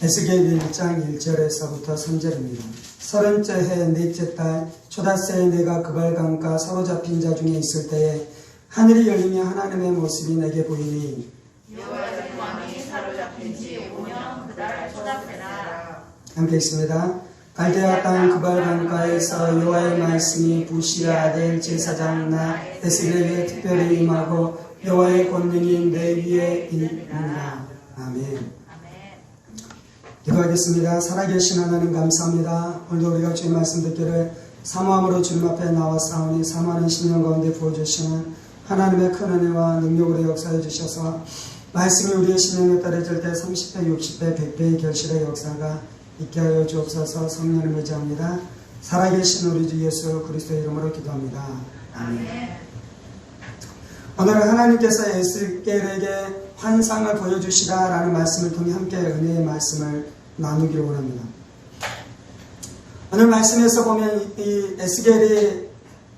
에스겔 1장 1절에서부터 3절입니다. 30째 해 넷째 달 초닷새에 내가 그발강가 사로잡힌 자 중에 있을 때에 하늘이 열리며 하나님의 모습이 내게 보이니 여호와의 왕이 사로잡힌 지 5년 그달 초닷새라. 함께 있습니다. 갈대아 땅 그발강가에서 여호와의 말씀이 부시아 아들 제사장 나 에스겔에게 특별히 임하고 여호와의 권능이 내 위에 있느니라. 아멘. 기도하겠습니다. 살아계신 하나님 감사합니다. 오늘도 우리가 주의 말씀 듣기를 사모함으로 주님 앞에 나와사오니 사모하는 신령 가운데 부어주시는 하나님의 큰 은혜와 능력으로 역사해 주셔서 말씀이 우리의 신령에 따라질 때 30배, 60배, 100배의 결실의 역사가 있게 하여 주옵소서. 성령을 의지합니다. 살아계신 우리 주 예수 그리스도의 이름으로 기도합니다. 아멘. 오늘은 하나님께서 에스겔에게 환상을 보여주시라라는 말씀을 통해 함께 은혜의 말씀을 나누기를 원합니다. 오늘 말씀에서 보면 이 에스겔이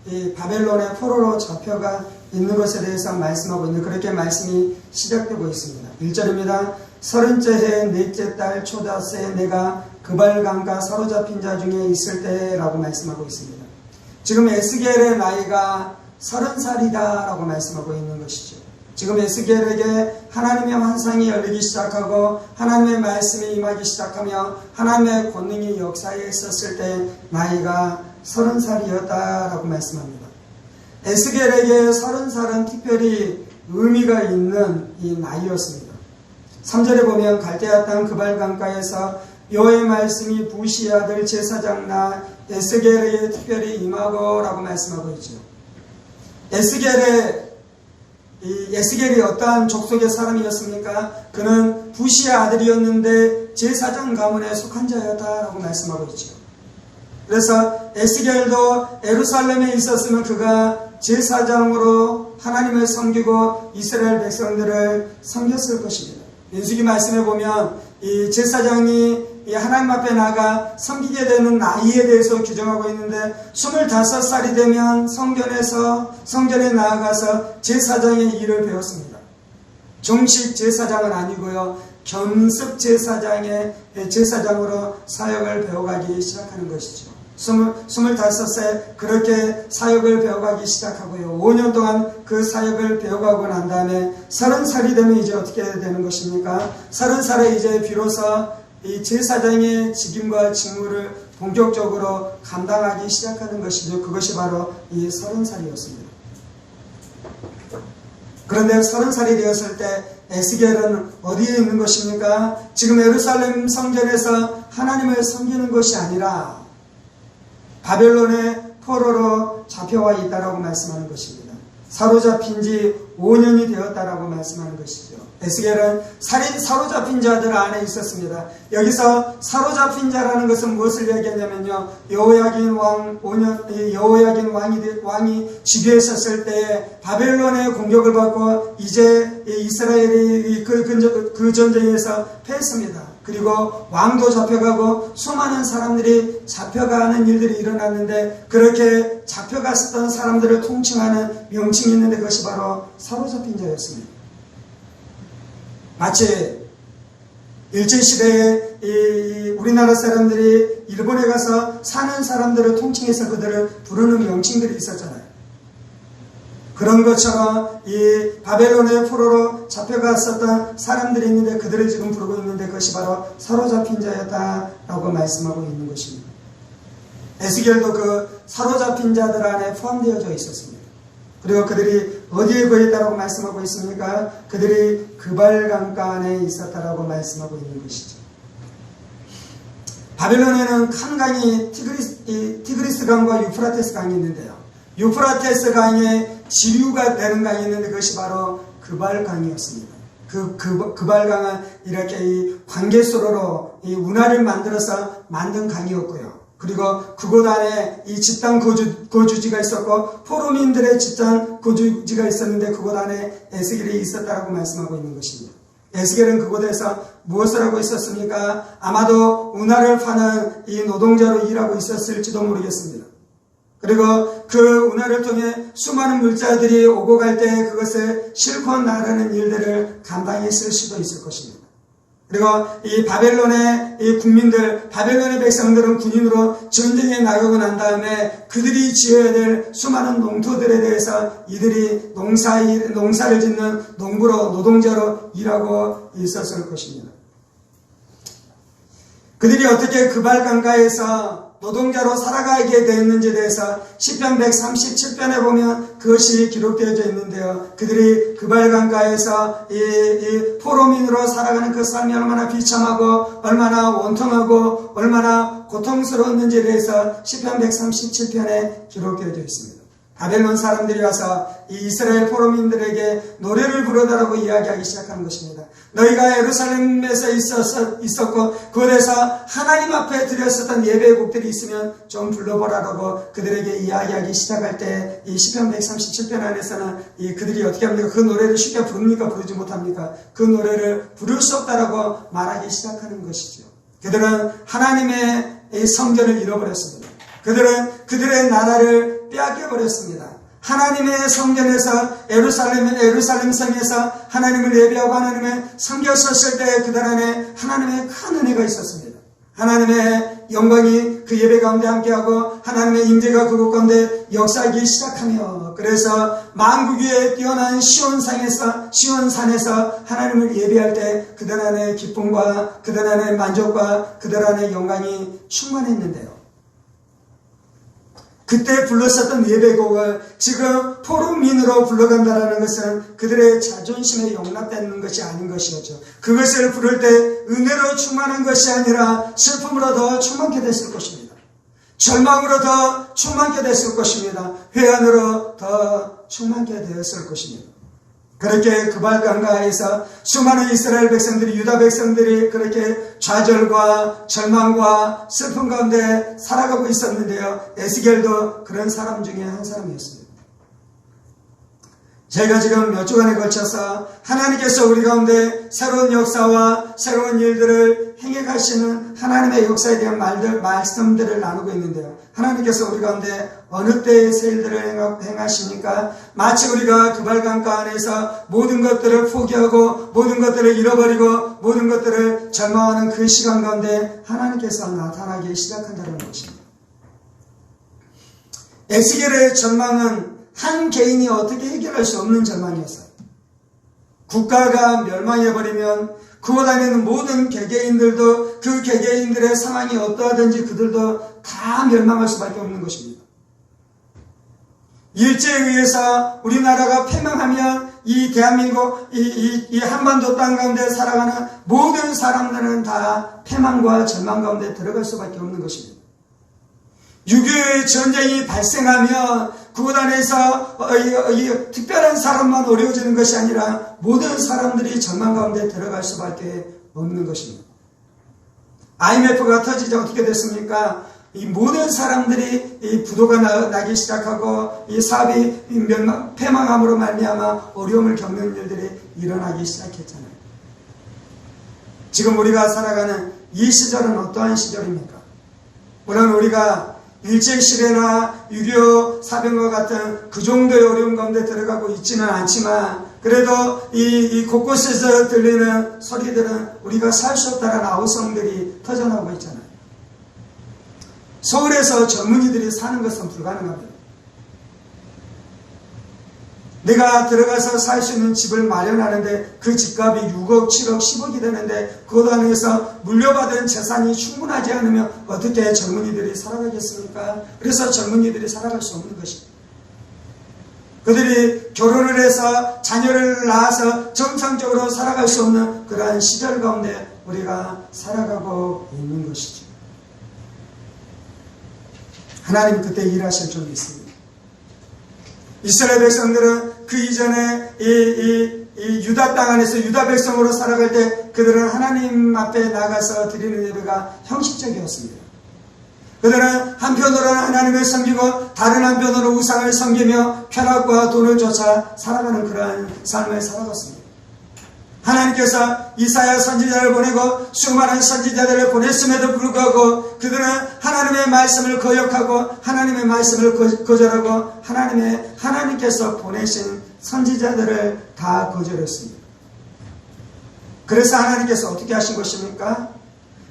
이 바벨론의 포로로 잡혀가 있는 것에 대해서 말씀하고 있는 그렇게 말씀이 시작되고 있습니다. 1절입니다. 30째 해 넷째 달 초닷새에 내가 그발강가 사로잡힌 자 중에 있을 때라고 말씀하고 있습니다. 지금 에스겔의 나이가 30살이다 라고 말씀하고 있는 것이죠. 지금 에스겔에게 하나님의 환상이 열리기 시작하고 하나님의 말씀이 임하기 시작하며 하나님의 권능이 역사에 있었을 때 나이가 30살이었다라고 말씀합니다. 에스겔에게 30살은 특별히 의미가 있는 이 나이였습니다. 3절에 보면 갈대아 땅 그발강가에서 여호와의 말씀이 부시의 아들 제사장 나 에스겔에게 특별히 임하고 라고 말씀하고 있죠. 에스겔이 어떠한 족속의 사람이었습니까? 그는 부시의 아들이었는데 제사장 가문에 속한 자였다라고 말씀하고 있죠. 그래서 에스겔도 예루살렘에 있었으면 그가 제사장으로 하나님을 섬기고 이스라엘 백성들을 섬겼을 것입니다. 민수기 말씀에 보면 이 제사장이 이 하나님 앞에 나가 섬기게 되는 나이에 대해서 규정하고 있는데 25살이 되면 성전에 나아가서 제사장의 일을 배웠습니다. 정식 제사장은 아니고요. 겸습 제사장으로 사역을 배워가기 시작하는 것이죠. 25세 그렇게 사역을 배워가기 시작하고요. 5년 동안 그 사역을 배워가고 난 다음에 30살이 되면 이제 어떻게 되는 것입니까? 30살에 이제 비로소 이 제사장의 직임과 직무를 본격적으로 감당하기 시작하는 것이죠. 그것이 바로 이 30살이었습니다. 그런데 30살이 되었을 때 에스겔은 어디에 있는 것입니까? 지금 예루살렘 성전에서 하나님을 섬기는 것이 아니라 바벨론의 포로로 잡혀와 있다라고 말씀하는 것입니다. 사로잡힌 지 5년이 되었다라고 말씀하는 것이죠. 에스겔은 사로잡힌 자들 안에 있었습니다. 여기서 사로잡힌 자라는 것은 무엇을 얘기하냐면요. 여호야긴 왕이 지배했었을 때에 바벨론의 공격을 받고 이제 이스라엘이 그 전쟁에서 패했습니다. 그리고 왕도 잡혀가고 수많은 사람들이 잡혀가는 일들이 일어났는데 그렇게 잡혀갔었던 사람들을 통칭하는 명칭이 있는데 그것이 바로 사로잡힌 자였습니다. 마치 일제시대에 우리나라 사람들이 일본에 가서 사는 사람들을 통칭해서 그들을 부르는 명칭들이 있었잖아요. 그런 것처럼 이 바벨론의 포로로 잡혀갔었던 사람들이 있는데 그들을 지금 부르고 있는데 그것이 바로 사로잡힌 자였다라고 말씀하고 있는 것입니다. 에스겔도 그 사로잡힌 자들 안에 포함되어져 있었습니다. 그리고 그들이 어디에 거했다라고 말씀하고 있습니까? 그들이 그발강가 안에 있었다라고 말씀하고 있는 것이죠. 바벨론에는 큰 강이 티그리스 강과 유프라테스 강이 있는데요. 유프라테스 강에 지류가 되는 강이 있는데 그것이 바로 그발강이었습니다. 그발강은 이렇게 이 관계수로로 이 운하를 만들어서 만든 강이었고요. 그리고 그곳 안에 이 집단 거주지가 있었고 포로민들의 집단 거주지가 있었는데 그곳 안에 에스겔이 있었다라고 말씀하고 있는 것입니다. 에스겔은 그곳에서 무엇을 하고 있었습니까? 아마도 운하를 파는 이 노동자로 일하고 있었을지도 모르겠습니다. 그리고 그 운하를 통해 수많은 물자들이 오고 갈 때 그것을 싣고 나가는 일들을 감당했을 수도 있을 것입니다. 그리고 이 바벨론의 이 국민들, 바벨론의 백성들은 군인으로 전쟁에 나가고 난 다음에 그들이 지어야 될 수많은 농토들에 대해서 이들이 농사를 짓는 농부로, 노동자로 일하고 있었을 것입니다. 그들이 어떻게 그발강가에서 노동자로 살아가게 되었는지에 대해서 시편 137편에 보면 그것이 기록되어져 있는데요. 그들이 그발강가에서 이 포로민으로 살아가는 그 삶이 얼마나 비참하고 얼마나 원통하고 얼마나 고통스러웠는지에 대해서 시편 137편에 기록되어져 있습니다. 바벨론 사람들이 와서 이 이스라엘 포로민들에게 노래를 부르다라고 이야기하기 시작하는 것입니다. 너희가 예루살렘에서 있었고 그곳에서 하나님 앞에 드렸었던 예배곡들이 있으면 좀 불러보라라고 그들에게 이야기하기 시작할 때 이 시편 137편 안에서는 그들이 어떻게 합니까? 그 노래를 쉽게 부릅니까? 부르지 못합니까? 그 노래를 부를 수 없다라고 말하기 시작하는 것이죠. 그들은 하나님의 성전을 잃어버렸습니다. 그들은 그들의 나라를 빼앗겨버렸습니다. 하나님의 성전에서 예루살렘 성에서 하나님을 예배하고 하나님의 성경 썼을 때 그들 안에 하나님의 큰 은혜가 있었습니다. 하나님의 영광이 그 예배 가운데 함께하고 하나님의 임재가 그곳 가운데 역사하기 시작하며 그래서 만국 위에 뛰어난 시온산에서 하나님을 예배할 때 그들 안에 기쁨과 그들 안에 만족과 그들 안에 영광이 충만했는데요. 그때 불렀었던 예배곡을 지금 포로민으로 불러간다는 것은 그들의 자존심에 용납되는 것이 아닌 것이었죠. 그것을 부를 때 은혜로 충만한 것이 아니라 슬픔으로 더 충만케 됐을 것입니다. 절망으로 더 충만케 됐을 것입니다. 회한으로 더 충만케 되었을 것입니다. 그렇게 그발강가에서 수많은 이스라엘 백성들이, 유다 백성들이 그렇게 좌절과 절망과 슬픔 가운데 살아가고 있었는데요. 에스겔도 그런 사람 중에 한 사람이었습니다. 제가 지금 몇 주간에 걸쳐서 하나님께서 우리 가운데 새로운 역사와 새로운 일들을 행해 가시는 하나님의 역사에 대한 말씀들을 나누고 있는데요. 하나님께서 우리 가운데 어느 때의 새 일들을 행하십니까? 마치 우리가 그발강가 안에서 모든 것들을 포기하고 모든 것들을 잃어버리고 모든 것들을 절망하는 그 시간 가운데 하나님께서 나타나기 시작한다는 것입니다. 에스겔의 절망은 한 개인이 어떻게 해결할 수 없는 절망이었어요. 국가가 멸망해버리면 그곳 안에 있는 모든 개개인들도 그 개개인들의 상황이 어떠하든지 그들도 다 멸망할 수밖에 없는 것입니다. 일제에 의해서 우리나라가 패망하면 이 대한민국, 이 한반도 땅 가운데 살아가는 모든 사람들은 다 패망과 절망 가운데 들어갈 수밖에 없는 것입니다. 6.25의 전쟁이 발생하면 그곳 안에서 특별한 사람만 어려워지는 것이 아니라 모든 사람들이 절망 가운데 들어갈 수밖에 없는 것입니다. IMF가 터지자 어떻게 됐습니까? 이 모든 사람들이 이 부도가 나기 시작하고 이 사업이 패망함으로 말미암아 어려움을 겪는 일들이 일어나기 시작했잖아요. 지금 우리가 살아가는 이 시절은 어떠한 시절입니까? 물론 우리가 일제시대나 6.25 사병과 같은 그 정도의 어려움 가운데 들어가고 있지는 않지만 그래도 이 곳곳에서 들리는 소리들은 우리가 살 수 없다는 아우성들이 터져나오고 있잖아요. 서울에서 젊은이들이 사는 것은 불가능합니다. 내가 들어가서 살 수 있는 집을 마련하는데 그 집값이 6억, 7억, 10억이 되는데 그것 안에서 물려받은 재산이 충분하지 않으면 어떻게 젊은이들이 살아가겠습니까? 그래서 젊은이들이 살아갈 수 없는 것입니다. 그들이 결혼을 해서 자녀를 낳아서 정상적으로 살아갈 수 없는 그러한 시절 가운데 우리가 살아가고 있는 것이죠. 하나님 그때 일하실 줄 믿습니다. 이스라엘 백성들은 그 이전에 이 유다 땅 안에서 유다 백성으로 살아갈 때 그들은 하나님 앞에 나가서 드리는 예배가 형식적이었습니다. 그들은 한편으로는 하나님을 섬기고 다른 한편으로 우상을 섬기며 쾌락과 돈을 쫓아 살아가는 그러한 삶을 살아갔습니다. 하나님께서 이사야 선지자를 보내고 수많은 선지자들을 보냈음에도 불구하고 그들은 하나님의 말씀을 거역하고 하나님의 말씀을 거절하고 하나님께서 보내신 선지자들을 다 거절했습니다. 그래서 하나님께서 어떻게 하신 것입니까?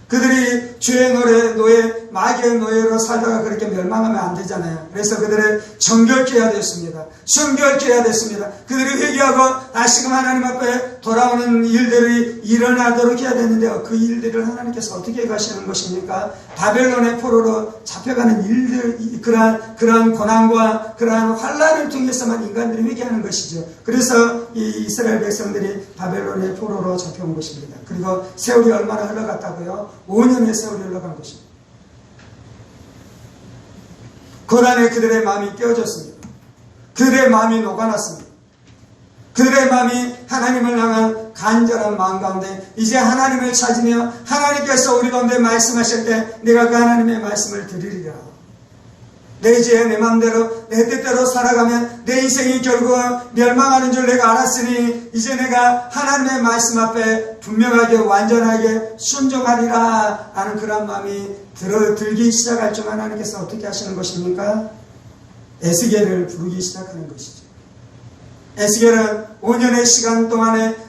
그들이 죄의 노예, 마귀의 노예로 살다가 그렇게 멸망하면 안 되잖아요. 그래서 그들을 정결케 해야 됐습니다. 순결케 해야 됐습니다. 그들이 회개하고 다시금 하나님 앞에 돌아오는 일들이 일어나도록 해야 되는데요. 그 일들을 하나님께서 어떻게 가시는 것입니까? 바벨론의 포로로 잡혀가는 일들, 그러한 고난과 그러한 환란을 통해서만 인간들이 회개하는 것이죠. 그래서 이 이스라엘 백성들이 바벨론의 포로로 잡혀온 것입니다. 그리고 세월이 얼마나 흘러갔다고요? 5년의 세월이 흘러간 것입니다. 고난에 그들의 마음이 깨어졌습니다. 그들의 마음이 녹아났습니다. 그들의 마음이 하나님을 향한 간절한 마음 가운데 이제 하나님을 찾으며 하나님께서 우리 가운데 말씀하실 때 내가 그 하나님의 말씀을 들으리라. 내 이제 내 마음대로 내 뜻대로 살아가면 내 인생이 결국 멸망하는 줄 내가 알았으니 이제 내가 하나님의 말씀 앞에 분명하게 완전하게 순종하리라 하는 그런 마음이 들기 시작할 중 하나님께서 어떻게 하시는 것입니까? 에스겔을 부르기 시작하는 것이죠. 에스겔은 5년의 시간 동안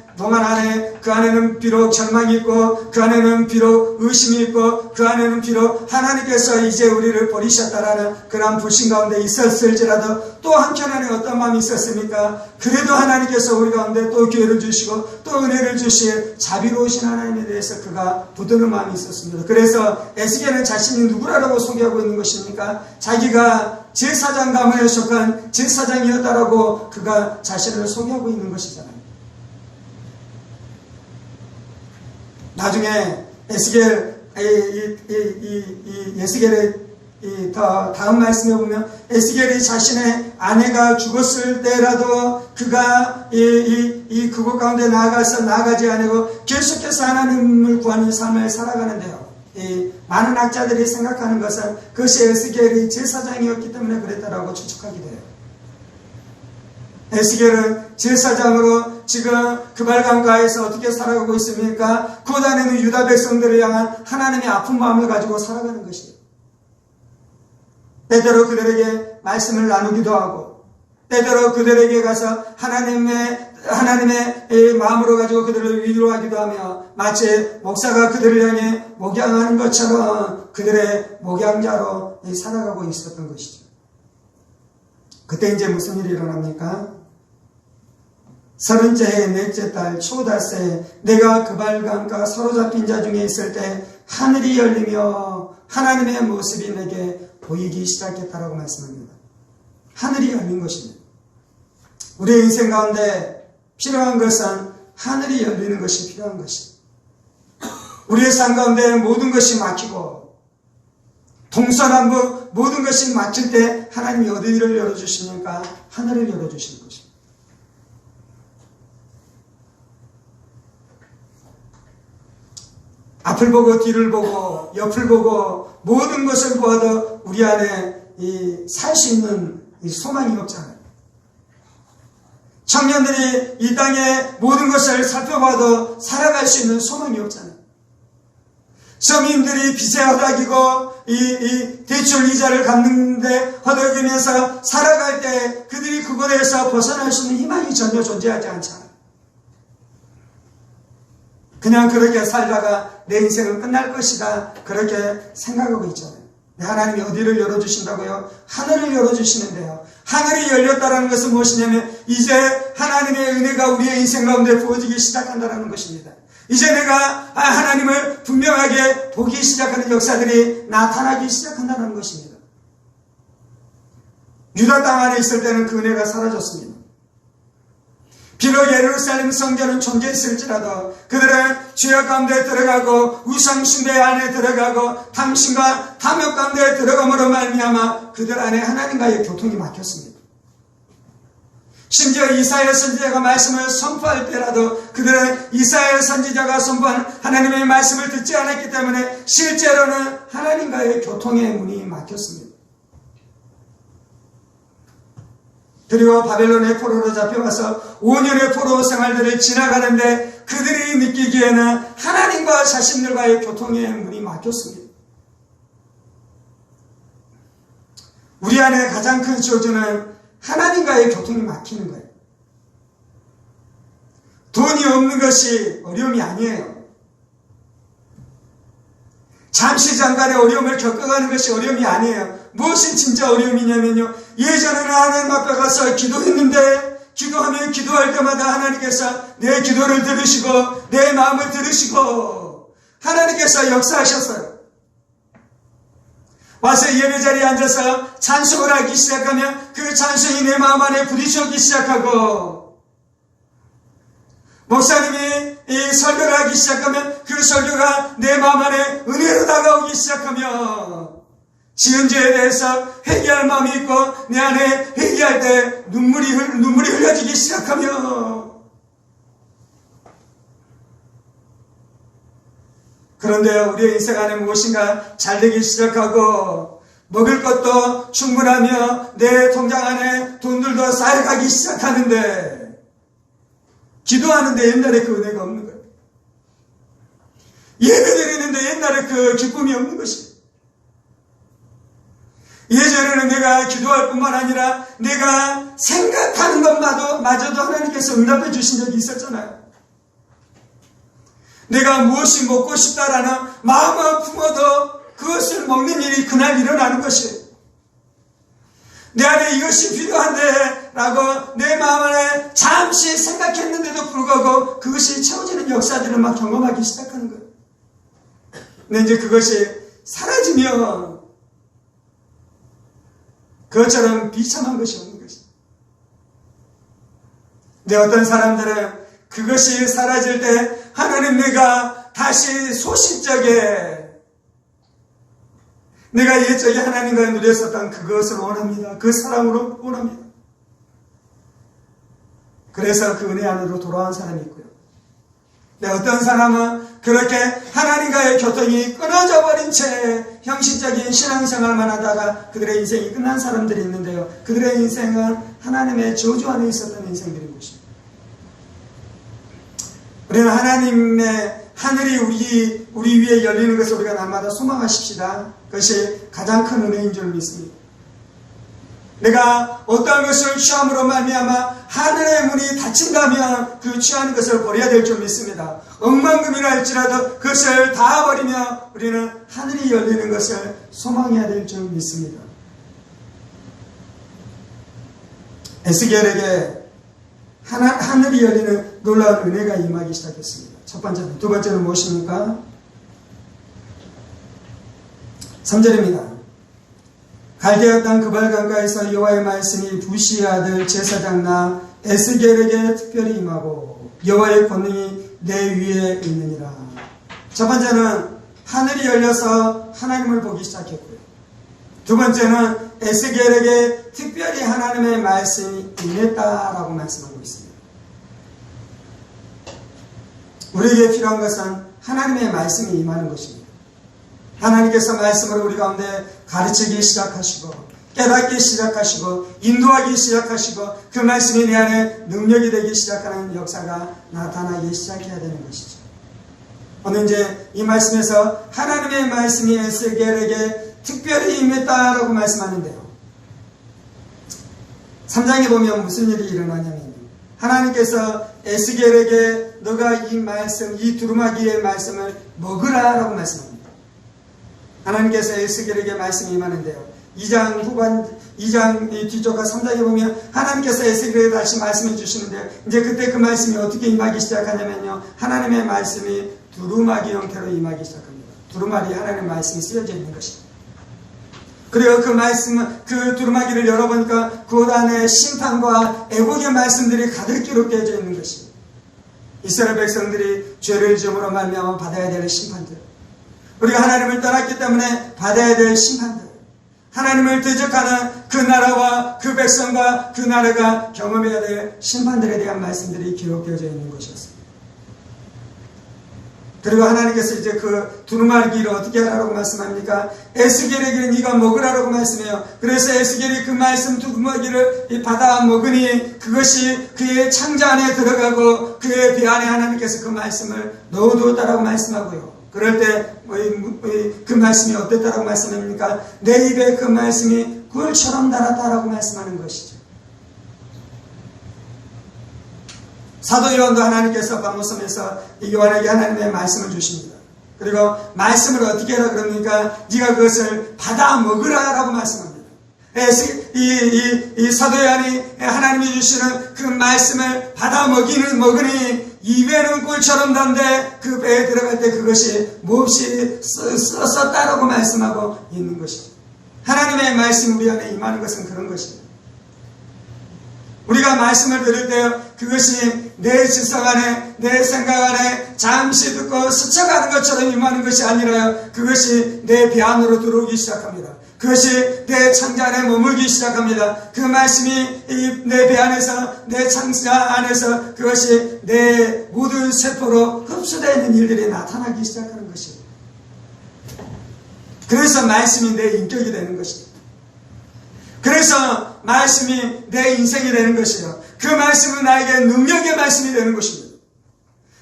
안에 그 안에는 비록 절망이 있고 그 안에는 비록 의심이 있고 그 안에는 비록 하나님께서 이제 우리를 버리셨다라는 그런 불신 가운데 있었을지라도 또 한편에 어떤 마음이 있었습니까? 그래도 하나님께서 우리 가운데 또 기회를 주시고 또 은혜를 주실 자비로우신 하나님에 대해서 그가 붙드는 마음이 있었습니다. 그래서 에스겔은 자신이 누구라고 소개하고 있는 것입니까? 자기가 제사장 가문에 속한 제사장이었다라고 그가 자신을 소개하고 있는 것이잖아요. 나중에 에스겔의 다음 말씀에 보면 에스겔이 자신의 아내가 죽었을 때라도 그가 그곳 가운데 나아가지 않고 계속해서 하나님을 구하는 삶을 살아가는데요. 많은 학자들이 생각하는 것은 그것이 에스겔이 제사장이었기 때문에 그랬다라고 추측하기도 해요. 에스겔은 제사장으로 지금 그발강가에서 어떻게 살아가고 있습니까? 그 안에는 유다 백성들을 향한 하나님의 아픈 마음을 가지고 살아가는 것이에요. 때때로 그들에게 말씀을 나누기도 하고 때때로 그들에게 가서 하나님의 마음으로 가지고 그들을 위로하기도 하며 마치 목사가 그들을 향해 목양하는 것처럼 그들의 목양자로 살아가고 있었던 것이죠. 그때 이제 무슨 일이 일어납니까? 30째 해 넷째 달 초닷새 내가 그발강가 사로잡힌 자 중에 있을 때 하늘이 열리며 하나님의 모습이 내게 보이기 시작했다라고 말씀합니다. 하늘이 열린 것입니다. 우리의 인생 가운데 필요한 것은 하늘이 열리는 것이 필요한 것입니다. 우리의 삶 가운데 모든 것이 막히고 동서남북 모든 것이 막힐 때 하나님이 어디를 열어주십니까? 하늘을 열어주시는 것입니다. 앞을 보고 뒤를 보고 옆을 보고 모든 것을 보아도 우리 안에 살 수 있는 소망이 없잖아요. 청년들이 이 땅의 모든 것을 살펴봐도 살아갈 수 있는 소망이 없잖아요. 서민들이 빚에 허덕이고 이 대출 이자를 갚는데 허덕이면서 살아갈 때 그들이 그곳에서 벗어날 수 있는 희망이 전혀 존재하지 않잖아요. 그냥 그렇게 살다가 내 인생은 끝날 것이다 그렇게 생각하고 있잖아요. 하나님이 어디를 열어주신다고요? 하늘을 열어주시는데요. 하늘이 열렸다는 것은 무엇이냐면 이제 하나님의 은혜가 우리의 인생 가운데 부어지기 시작한다는 것입니다. 이제 내가 하나님을 분명하게 보기 시작하는 역사들이 나타나기 시작한다는 것입니다. 유다 땅 안에 있을 때는 그 은혜가 사라졌습니다. 비록 예루살렘 성전은 존재했을지라도 그들은 죄악 가운데 들어가고 우상숭배 안에 들어가고 탐심과 탐욕 가운데 들어감으로 말미암아 그들 안에 하나님과의 교통이 막혔습니다. 심지어 이사야 선지자가 말씀을 선포할 때라도 그들은 이사야 선지자가 선포한 하나님의 말씀을 듣지 않았기 때문에 실제로는 하나님과의 교통의 문이 막혔습니다. 그리고 바벨론의 포로로 잡혀가서 5년의 포로 생활들을 지나가는데 그들이 느끼기에는 하나님과 자신들과의 교통의 문이 막혔습니다. 우리 안에 가장 큰 저주는 하나님과의 교통이 막히는 거예요. 돈이 없는 것이 어려움이 아니에요. 잠시 잠깐의 어려움을 겪어가는 것이 어려움이 아니에요. 무엇이 진짜 어려움이냐면요, 예전에는 하나님 앞에 가서 기도했는데 기도하면 기도할 때마다 하나님께서 내 기도를 들으시고 내 마음을 들으시고 하나님께서 역사하셨어요. 와서 예배 자리에 앉아서 찬송을 하기 시작하면 그 찬송이 내 마음 안에 부딪혀오기 시작하고, 목사님이 이 설교를 하기 시작하면 그 설교가 내 마음 안에 은혜로 다가오기 시작하며, 지은 죄에 대해서 회개할 마음이 있고 내 안에 회개할 때 눈물이 흘려지기 시작하며, 그런데 우리의 인생 안에 무엇인가 잘되기 시작하고 먹을 것도 충분하며 내 통장 안에 돈들도 쌓여가기 시작하는데, 기도하는데 옛날에 그 은혜가 없는 거예요. 예배드리는데 옛날에 그 기쁨이 없는 것이에요. 예전에는 내가 기도할 뿐만 아니라 내가 생각하는 것마저도 하나님께서 응답해 주신 적이 있었잖아요. 내가 무엇이 먹고 싶다라는 마음을 품어도 그것을 먹는 일이 그날 일어나는 것이에요. 내 안에 이것이 필요한데 라고 내 마음 안에 잠시 생각했는데도 불구하고 그것이 채워지는 역사들을 막 경험하기 시작하는 거예요. 근데 이제 그것이 사라지면 그것처럼 비참한 것이 없는 것이에요. 근데 어떤 사람들은 그것이 사라질 때 하나님, 내가 다시 소실적에 내가 옛적에 하나님과 누렸었던 그것을 원합니다. 그 사랑으로 원합니다. 그래서 그 은혜 안으로 돌아온 사람이 있고요. 근데 어떤 사람은 그렇게 하나님과의 교통이 끊어져 버린 채 형식적인 신앙생활만 하다가 그들의 인생이 끝난 사람들이 있는데요, 그들의 인생은 하나님의 저주 안에 있었던 인생들인 것입니다. 우리는 하나님의 하늘이 우리 위에 열리는 것을 우리가 날마다 소망하십시다. 그것이 가장 큰 은혜인 줄 믿습니다. 내가 어떤 것을 취함으로 말미암아 하늘의 문이 닫힌다면 그 취하는 것을 버려야 될 줄 믿습니다. 억만금이라 할지라도 그것을 다 버리며 우리는 하늘이 열리는 것을 소망해야 될 줄 믿습니다. 에스겔에게 하늘이 열리는 놀라운 은혜가 임하기 시작했습니다. 첫 번째는. 두 번째는 무엇입니까? 3절입니다. 갈대아 땅 그발강가에서 여호와의 말씀이 부시의 아들 제사장 에스겔에게 특별히 임하고 여호와의 권능이 내 위에 있느니라. 첫 번째는 하늘이 열려서 하나님을 보기 시작했고요. 두 번째는 에스겔에게 특별히 하나님의 말씀이 임했다라고 말씀하고 있습니다. 우리에게 필요한 것은 하나님의 말씀이 임하는 것입니다. 하나님께서 말씀을 우리 가운데 가르치기 시작하시고 깨닫기 시작하시고 인도하기 시작하시고 그 말씀이 내 안에 능력이 되기 시작하는 역사가 나타나기 시작해야 되는 것이죠. 오늘 이제 이 말씀에서 하나님의 말씀이 에스겔에게 특별히 임했다라고 말씀하는데요, 3장에 보면 무슨 일이 일어나냐면요, 하나님께서 에스겔에게 너가 이 말씀, 이 두루마기의 말씀을 먹으라라고 말씀합니다. 하나님께서 에스겔에게 말씀이 임하는데요, 2장 뒤쪽과 3장에 보면 하나님께서 에스겔에게 다시 말씀해 주시는데, 이제 그때 그 말씀이 어떻게 임하기 시작하냐면요, 하나님의 말씀이 두루마기 형태로 임하기 시작합니다. 두루마리 하나님의 말씀이 쓰여져 있는 것입니다. 그리고 그 말씀, 그 두루마기를 열어보니까 그 안에 심판과 애국의 말씀들이 가득 기록되어져 있는 것입니다. 이스라엘 백성들이 죄를 지음으로 말미암아 받아야 될 심판들, 우리가 하나님을 떠났기 때문에 받아야 될 심판들, 하나님을 대적하는 그 나라와 그 백성과 그 나라가 경험해야 될 심판들에 대한 말씀들이 기록되어져 있는 것이었습니다. 그리고 하나님께서 이제 그 두루마기를 어떻게 하라고 말씀합니까? 에스겔에게 네가 먹으라고 말씀해요. 그래서 에스겔이 그 말씀 두루마기를 받아 먹으니 그것이 그의 창자 안에 들어가고 그의 배 안에 하나님께서 그 말씀을 넣어두었다라고 말씀하고요. 그럴 때 그 말씀이 어땠다라고 말씀합니까? 내 입에 그 말씀이 꿀처럼 달았다라고 말씀하는 것이죠. 사도 요한도 하나님께서 박모섬에서 요한에게 하나님의 말씀을 주십니다. 그리고 말씀을 어떻게 하라 그럽니까? 네가 그것을 받아 먹으라 라고 말씀합니다. 이 사도 요한이 하나님이 주시는 그 말씀을 받아 먹으니 입에는 꿀처럼 단데 그 배에 들어갈 때 그것이 몹시 썼다라고 말씀하고 있는 것이죠. 하나님의 말씀 우리 안에 임하는 것은 그런 것입니다. 우리가 말씀을 들을 때 그것이 내 지성 안에 내 생각 안에 잠시 듣고 스쳐가는 것처럼 임하는 것이 아니라요, 그것이 내 배 안으로 들어오기 시작합니다. 그것이 내 창자 안에 머물기 시작합니다. 그 말씀이 내 배 안에서 내 창자 안에서 그것이 내 모든 세포로 흡수되어 있는 일들이 나타나기 시작하는 것입니다. 그래서 말씀이 내 인격이 되는 것입니다. 그래서 말씀이 내 인생이 되는 것이요, 그 말씀은 나에게 능력의 말씀이 되는 것입니다.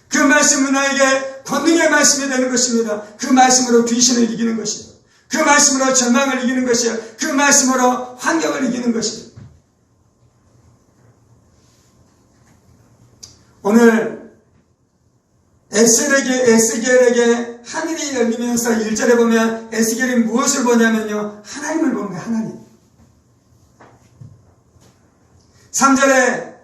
그 말씀은 나에게 권능의 말씀이 되는 것입니다. 그 말씀으로 귀신을 이기는 것이요, 그 말씀으로 절망을 이기는 것이요, 그 말씀으로 환경을 이기는 것입니다. 오늘 에스겔에게 하늘이 열리면서 1절에 보면 에스겔이 무엇을 보냐면요, 하나님을 보는 거예요. 하나님. 3절에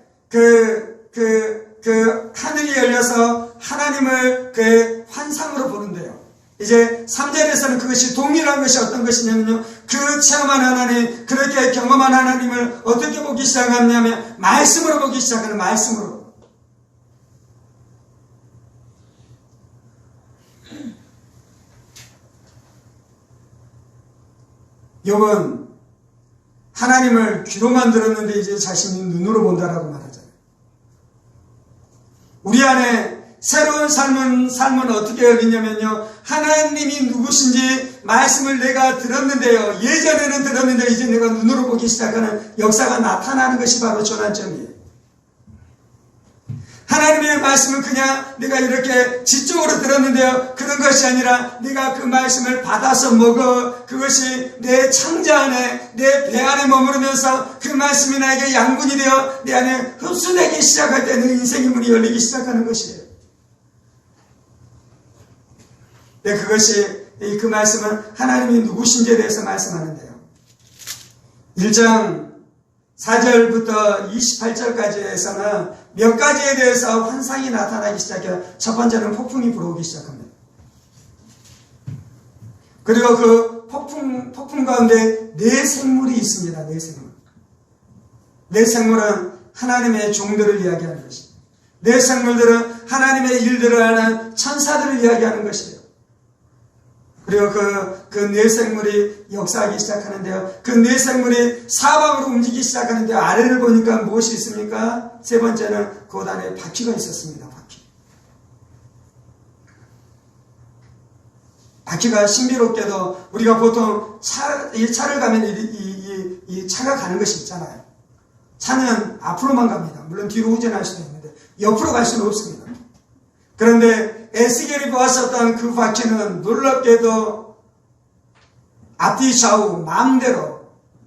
하늘이 열려서 하나님을 그 환상으로 보는데요. 이제 3절에서는 그것이 동일한 것이 어떤 것이냐면요, 그 체험한 하나님, 그렇게 경험한 하나님을 어떻게 보기 시작하냐면 말씀으로 보기 시작하는, 말씀으로. 욥은 하나님을 귀로만 들었는데 이제 자신이 눈으로 본다라고 말하잖아요. 우리 안에 새로운 삶은 어떻게 열리냐면요, 하나님이 누구신지 말씀을 내가 들었는데요, 예전에는 들었는데 이제 내가 눈으로 보기 시작하는 역사가 나타나는 것이 바로 전환점이에요. 하나님의 말씀은 그냥 내가 이렇게 지적으로 들었는데요, 그런 것이 아니라 내가 그 말씀을 받아서 먹어 그것이 내 창자 안에 내 배 안에 머무르면서 그 말씀이 나에게 양분이 되어 내 안에 흡수되기 시작할 때 내 인생의 문이 열리기 시작하는 것이에요. 네, 그 말씀은 하나님이 누구신지에 대해서 말씀하는데요, 1장 4절부터 28절까지에서는 몇 가지에 대해서 환상이 나타나기 시작해요. 첫 번째는 폭풍이 불어오기 시작합니다. 그리고 그 폭풍 가운데 네 생물이 있습니다. 네 생물. 네 생물은 하나님의 종들을 이야기하는 것입니다. 네 생물들은 하나님의 일들을 하는 천사들을 이야기하는 것이에요. 그리고 그 네 생물이 역사하기 시작하는데요, 그 네 생물이 사방으로 움직이기 시작하는데요, 아래를 보니까 무엇이 있습니까? 세 번째는 그 안에 바퀴가 있었습니다. 바퀴가 신비롭게도 우리가 보통 차를 가면 이 차가 가는 것이 있잖아요. 차는 앞으로만 갑니다. 물론 뒤로 후진할 수도 있는데 옆으로 갈 수는 없습니다. 그런데 에스겔이 보았었던 그 바퀴는 놀랍게도 앞뒤 좌우 마음대로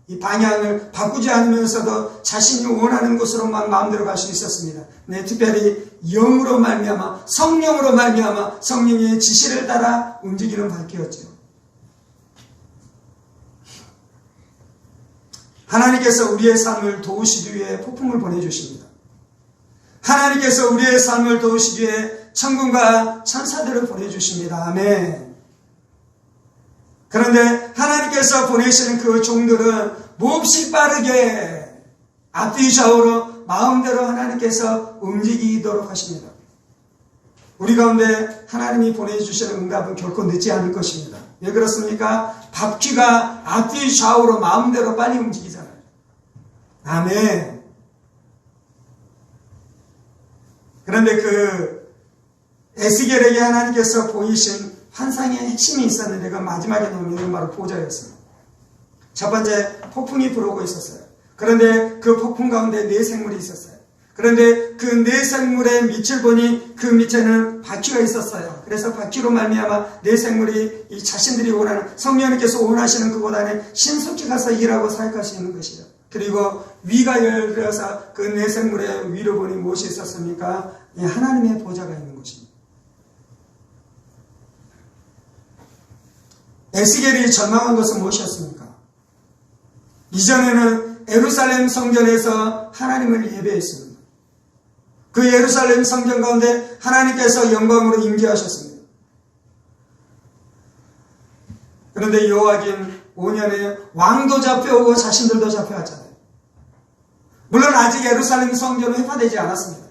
이 방향을 바꾸지 않으면서도 자신이 원하는 곳으로 막 마음대로 갈 수 있었습니다. 네, 특별히 영으로 말미암아, 성령으로 말미암아 성령의 지시를 따라 움직이는 바퀴였죠. 하나님께서 우리의 삶을 도우시기 위해 폭풍을 보내주십니다. 하나님께서 우리의 삶을 도우시기 위해 천군과 천사들을 보내주십니다. 아멘. 그런데 하나님께서 보내시는 그 종들은 몹시 빠르게 앞뒤 좌우로 마음대로 하나님께서 움직이도록 하십니다. 우리 가운데 하나님이 보내주시는 응답은 결코 늦지 않을 것입니다. 왜 그렇습니까? 바퀴가 앞뒤 좌우로 마음대로 빨리 움직이잖아요. 아멘. 그런데 그 에스겔에게 하나님께서 보이신 환상의 핵심이 있었는데 그 마지막에 나오는 바로 보좌였습니다. 첫 번째, 폭풍이 불어오고 있었어요. 그런데 그 폭풍 가운데 네 생물이 있었어요. 그런데 그 네 생물의 밑을 보니 그 밑에는 바퀴가 있었어요. 그래서 바퀴로 말미암아 네 생물이 이 자신들이 원하는, 성령님께서 원하시는 그곳 안에 신속히 가서 일하고 사역할 수 있는 것이죠. 그리고 위가 열려서 그 내생물의 위로 보니 무엇이 있었습니까? 하나님의 보좌가 있는 것입니다. 에스겔이 전망한 것은 무엇이었습니까? 이전에는 예루살렘 성전에서 하나님을 예배했습니다. 그 예루살렘 성전 가운데 하나님께서 영광으로 임재하셨습니다. 그런데 요하긴 5년에 왕도 잡혀오고 자신들도 잡혀왔잖아요. 물론 아직 예루살렘 성전은 회파되지 않았습니다.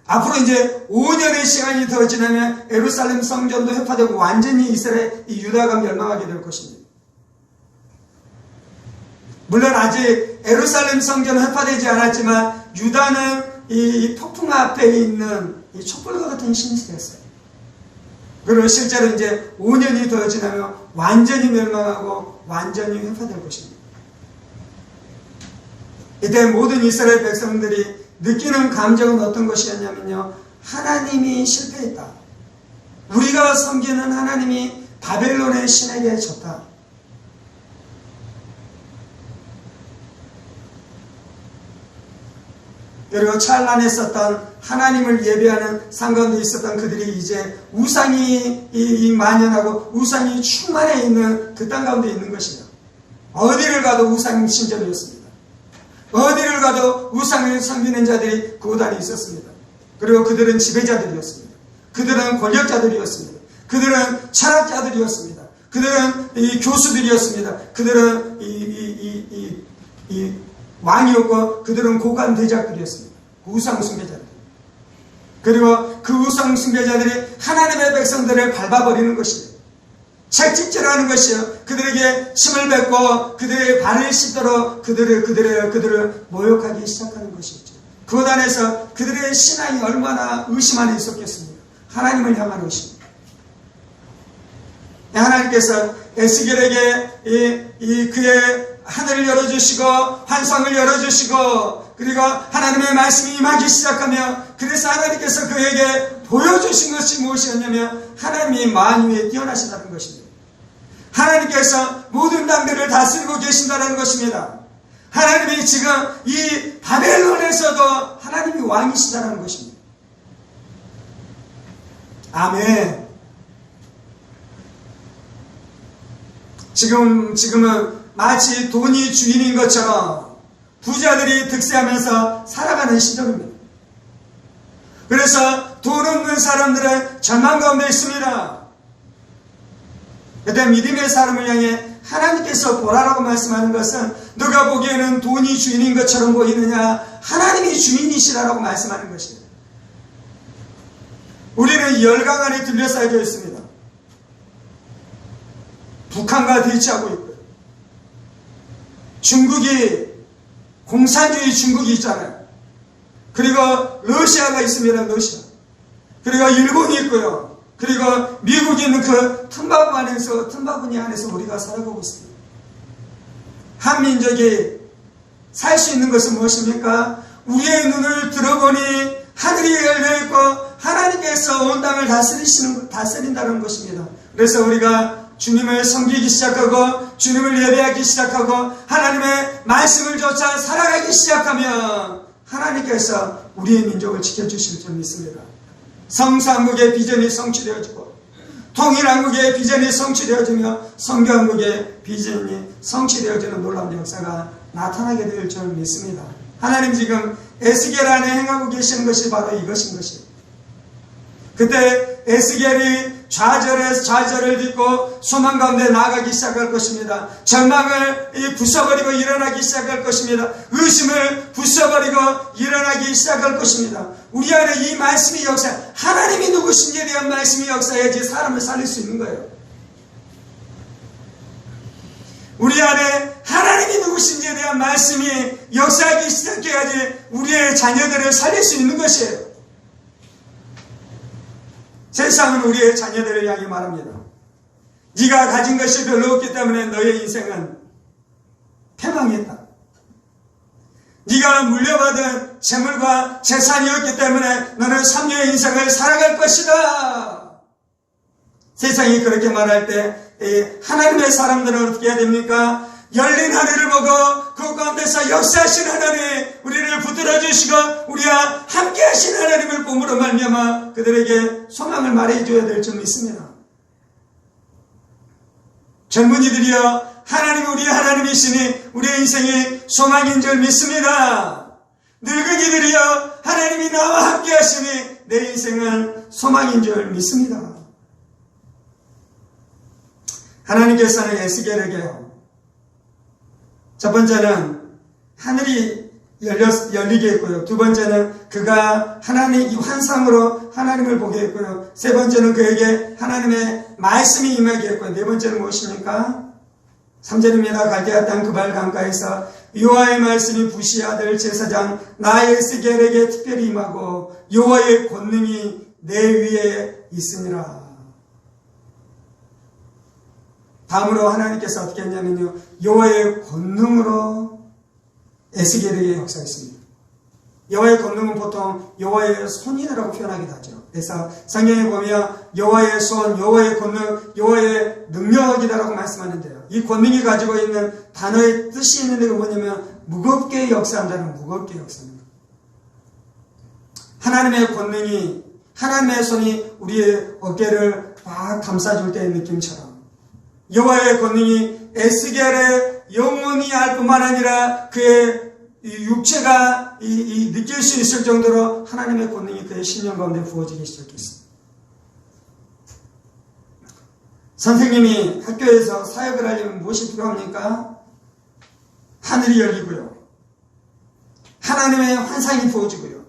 앞으로 이제 5년의 시간이 더 지나면 예루살렘 성전도 회파되고 완전히 이스라엘, 이 유다가 멸망하게 될 것입니다. 물론 아직 예루살렘 성전은 회파되지 않았지만 유다는 이 폭풍 앞에 있는 이 촛불과 같은 신이 되었어요. 그리고 실제로 이제 5년이 더 지나면 완전히 멸망하고 완전히 회파될 것입니다. 이때 모든 이스라엘 백성들이 느끼는 감정은 어떤 것이었냐면요. 하나님이 실패했다. 우리가 섬기는 하나님이 바벨론의 신에게 졌다. 그리고 찬란했었던 하나님을 예배하는 상 가운데 있었던 그들이 이제 우상이 만연하고 우상이 충만해 있는 그 땅 가운데 있는 것이다. 어디를 가도 우상 신전이었습니다. 어디를 가도 우상을 섬기는 자들이 그 안에 있었습니다. 그리고 그들은 지배자들이었습니다. 그들은 권력자들이었습니다. 그들은 철학자들이었습니다. 그들은 교수들이었습니다. 그들은 왕이었고 그들은 고관 대작들이었습니다. 우상 숭배자들. 그리고 그 우상 숭배자들이 하나님의 백성들을 밟아버리는 것이에요. 책찍질하는 것이요. 그들에게 침을 뱉고 그들의 발을 씻도록 그들을 모욕하기 시작하는 것이죠. 그것 안에서 그들의 신앙이 얼마나 의심 안에 있었겠습니까? 하나님을 향한 의심. 하나님께서 에스겔에게 그의 하늘을 열어주시고 환상을 열어주시고 그리고 하나님의 말씀이 임하기 시작하며 그래서 하나님께서 그에게 보여주신 것이 무엇이었냐면 하나님이 만유에 뛰어나시다는 것입니다. 하나님께서 모든 땅들을 다스리고 계신다는 것입니다. 하나님이 지금 이 바벨론에서도 하나님이 왕이시다는 것입니다. 아멘. 지금은 마치 돈이 주인인 것처럼 부자들이 득세하면서 살아가는 시절입니다. 그래서 돈 없는 사람들은 절망 가운데 있습니다. 그때 믿음의 사람을 향해 하나님께서 보라라고 말씀하는 것은 너가 보기에는 돈이 주인인 것처럼 보이느냐? 하나님이 주인이시라고 말씀하는 것입니다. 우리는 열강 안에 둘러싸여 있습니다. 북한과 대치하고 있고요. 중국이 공산주의 중국이 있잖아요. 그리고 러시아가 있습니다. 러시아. 그리고 일본이 있고요. 그리고 미국이 있는 그 틈바구니 안에서 우리가 살아가고 있습니다. 한민족이 살 수 있는 것은 무엇입니까? 우리의 눈을 들어보니 하늘이 열려있고 하나님께서 온 땅을 다스린다는 것입니다. 그래서 우리가 주님을 섬기기 시작하고 주님을 예배하기 시작하고 하나님의 말씀을 쫓아 살아가기 시작하면 하나님께서 우리의 민족을 지켜주실 줄 믿습니다. 성삼국의 비전이 성취되어지고 통일한국의 비전이 성취되어지며 성교한국의 비전이 성취되어지는 놀라운 역사가 나타나게 될 줄 믿습니다. 하나님 지금 에스겔 안에 행하고 계시는 것이 바로 이것인 것이에요. 그때 에스겔이 좌절을 딛고 소망 가운데 나아가기 시작할 것입니다. 절망을 부숴버리고 일어나기 시작할 것입니다. 의심을 부숴버리고 일어나기 시작할 것입니다. 우리 안에 이 말씀이 역사, 하나님이 누구신지에 대한 말씀이 역사해야지 사람을 살릴 수 있는 거예요. 우리 안에 하나님이 누구신지에 대한 말씀이 역사하기 시작해야지 우리의 자녀들을 살릴 수 있는 것이에요. 세상은 우리의 자녀들을 향해 말합니다. 네가 가진 것이 별로 없기 때문에 너의 인생은 패망했다. 네가 물려받은 재물과 재산이 없기 때문에 너는 삼류의 인생을 살아갈 것이다. 세상이 그렇게 말할 때 하나님의 사람들은 어떻게 해야 됩니까? 열린 하늘을 보고 그 가운데서 역사하신 하나님, 우리를 붙들어 주시고 우리와 함께 하신 하나님을 봄으로 말미암아 그들에게 소망을 말해줘야 될 줄 믿습니다. 젊은이들이여, 하나님이 우리의 하나님이시니 우리의 인생이 소망인 줄 믿습니다. 늙은이들이여, 하나님이 나와 함께 하시니 내 인생은 소망인 줄 믿습니다. 하나님께서는 에스겔에게 첫 번째는 하늘이 열리게 했고요. 두 번째는 그가 하나님 이 환상으로 하나님을 보게 했고요. 세 번째는 그에게 하나님의 말씀이 임하게 했고요. 네 번째는 무엇입니까? 3절입니다. 갈대아 땅 그발 강가에서 여호와의 말씀이 부시 아들 제사장 나 에스겔에게 특별히 임하고 여호와의 권능이 내 위에 있으니라. 다음으로 하나님께서 어떻게 했냐면요, 여호와의 권능으로 에스겔에게 역사했습니다. 여호와의 권능은 보통 여호와의 손이라고 표현하기도 하죠. 그래서 성경에 보면 여호와의 손, 여호와의 권능, 여호와의 능력이다라고 말씀하는데요. 이 권능이 가지고 있는 단어의 뜻이 있는 데가 뭐냐면 무겁게 역사한다는, 무겁게 역사합니다. 하나님의 권능이, 하나님의 손이 우리의 어깨를 막 감싸줄 때의 느낌처럼 여호와의 권능이 에스겔의 영혼이 알 뿐만 아니라 그의 육체가 느낄 수 있을 정도로 하나님의 권능이 그의 신령 가운데 부어지기 시작했습니다. 선생님이 학교에서 사역을 하려면 무엇이 필요합니까? 하늘이 열리고요, 하나님의 환상이 부어지고요,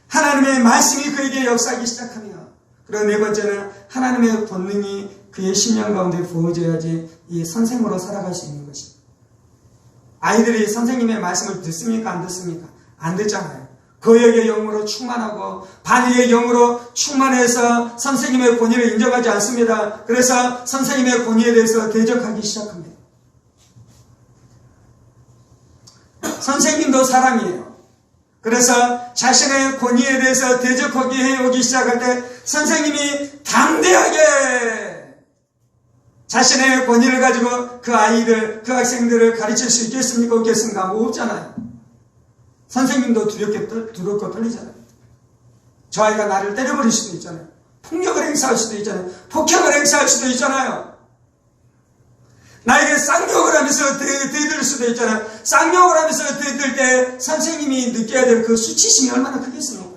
하나님의 말씀이 그에게 역사하기 시작합니다. 그리고 네 번째는 하나님의 권능이 그의 신령 가운데 부어져야지 이 선생으로 살아갈 수 있는 것입니다. 아이들이 선생님의 말씀을 듣습니까? 안 듣습니까? 안 듣잖아요. 거역의 영으로 충만하고 반의의 영으로 충만해서 선생님의 권위를 인정하지 않습니다. 그래서 선생님의 권위에 대해서 대적하기 시작합니다. 선생님도 사람이에요. 그래서 자신의 권위에 대해서 대적하기 해오기 시작할 때 선생님이 담대하게 자신의 권위를 가지고 그 아이들, 그 학생들을 가르칠 수 있겠습니까? 없겠습니까? 뭐 없잖아요. 선생님도 두렵고 떨리잖아요. 저 아이가 나를 때려버릴 수도 있잖아요. 폭력을 행사할 수도 있잖아요. 폭행을 행사할 수도 있잖아요. 나에게 쌍욕을 하면서 대들 수도 있잖아요. 쌍욕을 하면서 대들 때 선생님이 느껴야 될 그 수치심이 얼마나 크겠습니까?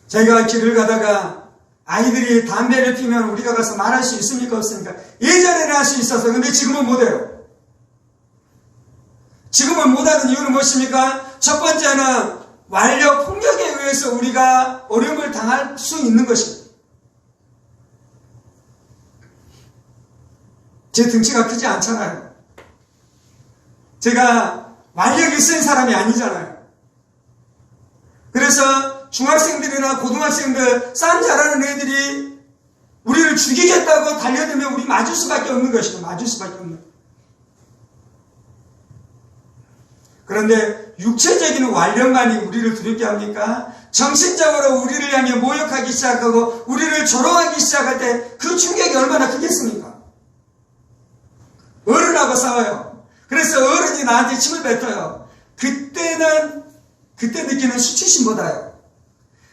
저희가 길을 가다가 아이들이 담배를 피면 우리가 가서 말할 수 있습니까? 없습니까? 예전에는 할 수 있었어요. 근데 지금은 못해요. 지금은 못하는 이유는 무엇입니까? 첫 번째는 완력 폭력에 의해서 우리가 어려움을 당할 수 있는 것입니다. 제 등치가 크지 않잖아요. 제가 완력이 센 사람이 아니잖아요. 그래서 중학생들이나 고등학생들, 싸움 잘하는 애들이 우리를 죽이겠다고 달려들면 우리 맞을 수밖에 없는 것이죠. 맞을 수밖에 없는. 그런데 육체적인 완력만이 우리를 두렵게 합니까? 정신적으로 우리를 향해 모욕하기 시작하고 우리를 조롱하기 시작할 때 그 충격이 얼마나 크겠습니까? 어른하고 싸워요. 그래서 어른이 나한테 침을 뱉어요. 그때 느끼는 수치심보다요,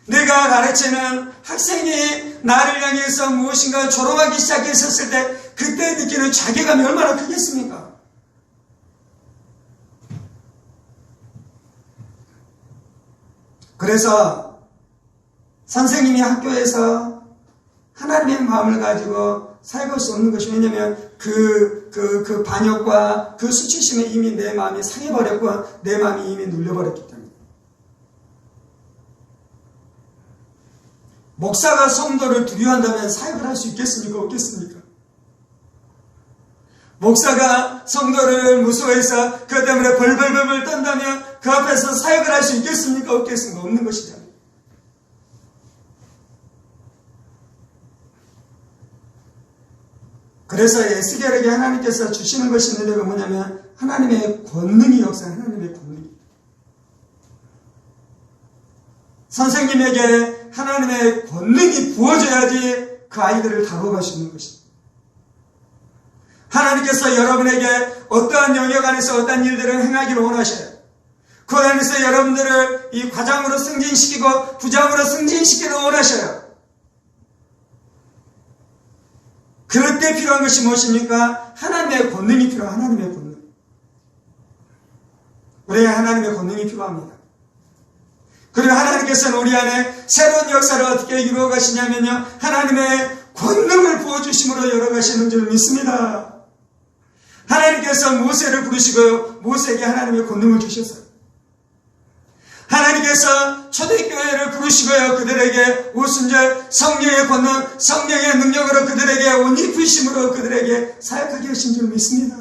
내가 가르치는 학생이 나를 향해서 무엇인가 조롱하기 시작했었을 때 그때 느끼는 자괴감이 얼마나 크겠습니까? 그래서 선생님이 학교에서 하나님의 마음을 가지고 살갈 수 없는 것이, 왜냐하면 그 반역과 그 수치심에 이미 내 마음이 상해버렸고 내 마음이 이미 눌려버렸기 때문에. 목사가 성도를 두려워한다면 사역을 할 수 있겠습니까? 없겠습니까? 목사가 성도를 무서워해서 그 때문에 벌벌벌 떤다면 그 앞에서 사역을 할 수 있겠습니까? 없겠습니까? 없는 것이잖아요. 그래서 에스겔에게 하나님께서 주시는 것이 있는데 그 뭐냐면 하나님의 권능이 역사하는, 하나님의 권능이. 선생님에게 하나님의 권능이 부어져야지 그 아이들을 다뤄가시는 것입니다. 하나님께서 여러분에게 어떠한 영역 안에서 어떠한 일들을 행하기를 원하셔요. 그 안에서 여러분들을 이 과장으로 승진시키고 부장으로 승진시키기를 원하셔요. 그럴 때 필요한 것이 무엇입니까? 하나님의 권능이 필요한 하나님의 권능. 우리에게 하나님의 권능이 필요합니다. 그리고 하나님께서는 우리 안에 새로운 역사를 어떻게 이루어 가시냐면요, 하나님의 권능을 부어주심으로 열어가시는 줄 믿습니다. 하나님께서 모세를 부르시고 모세에게 하나님의 권능을 주셨어요. 하나님께서 초대교회를 부르시고요, 그들에게 오순절 성령의 권능, 성령의 능력으로 그들에게 옷 입으심으로 그들에게 사역하게 하신 줄 믿습니다.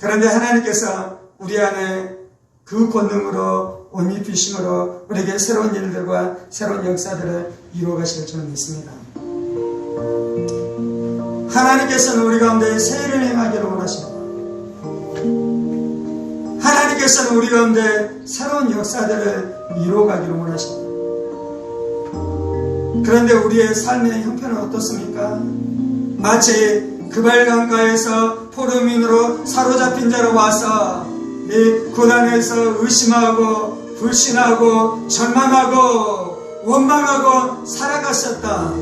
그런데 하나님께서 우리 안에 그 권능으로 옷 입으심으로 우리에게 새로운 일들과 새로운 역사들을 이루어 가실 줄 믿습니다. 하나님께서는 우리 가운데 새 일을 행하기를 원하십니다. 하나님께서는 우리 가운데 새로운 역사들을 이루어가기를 원하십니다. 그런데 우리의 삶의 형편은 어떻습니까? 마치 그발강가에서 포로민으로 사로잡힌 자로 와서 이 고난에서 의심하고 불신하고 절망하고 원망하고 살아갔었다.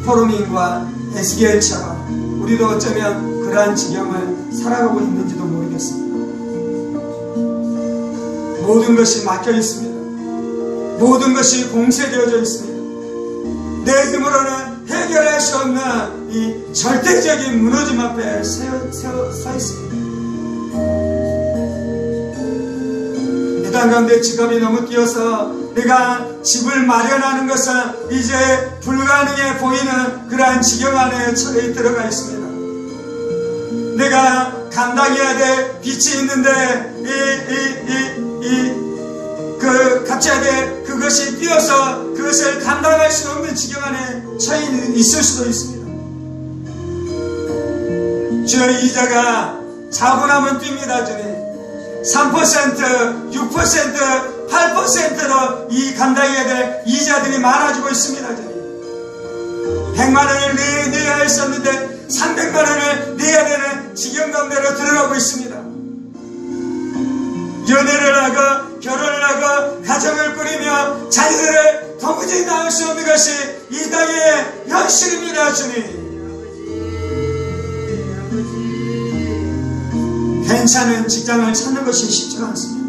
포로민과 에스겔처럼 우리도 어쩌면 그러한 지경을 살아가고 있는지도 모르겠습니다. 모든 것이 막혀 있습니다. 모든 것이 봉쇄되어져 있습니다. 내 힘으로는 해결할 수 없는 이 절대적인 무너짐 앞에 서 있습니다. 이 땅 가운데 직업이 너무 뛰어서 내가 집을 마련하는 것은 이제 불가능해 보이는 그러한 지경 안에 처해 들어가 있습니다. 내가 감당해야 될 빚이 있는데 갚아야 될 그것이 뛰어서 그것을 감당할 수 없는 지경 안에 처해 있을 수도 있습니다. 주여, 이자가 자고나면 뜁니다. 주님. 3%, 6%, 8%로 이 감당해야 될 이자들이 많아지고 있습니다. 100만 원을 내야 했었는데 300만 원을 내야 되는 지경 가운데로 들어가고 있습니다. 연애를 하고 결혼을 하고 가정을 꾸리며 자녀들을 도무지 낳을 수 없는 것이 이 땅의 현실입니다. 주님. 괜찮은 직장을 찾는 것이 쉽지가 않습니다.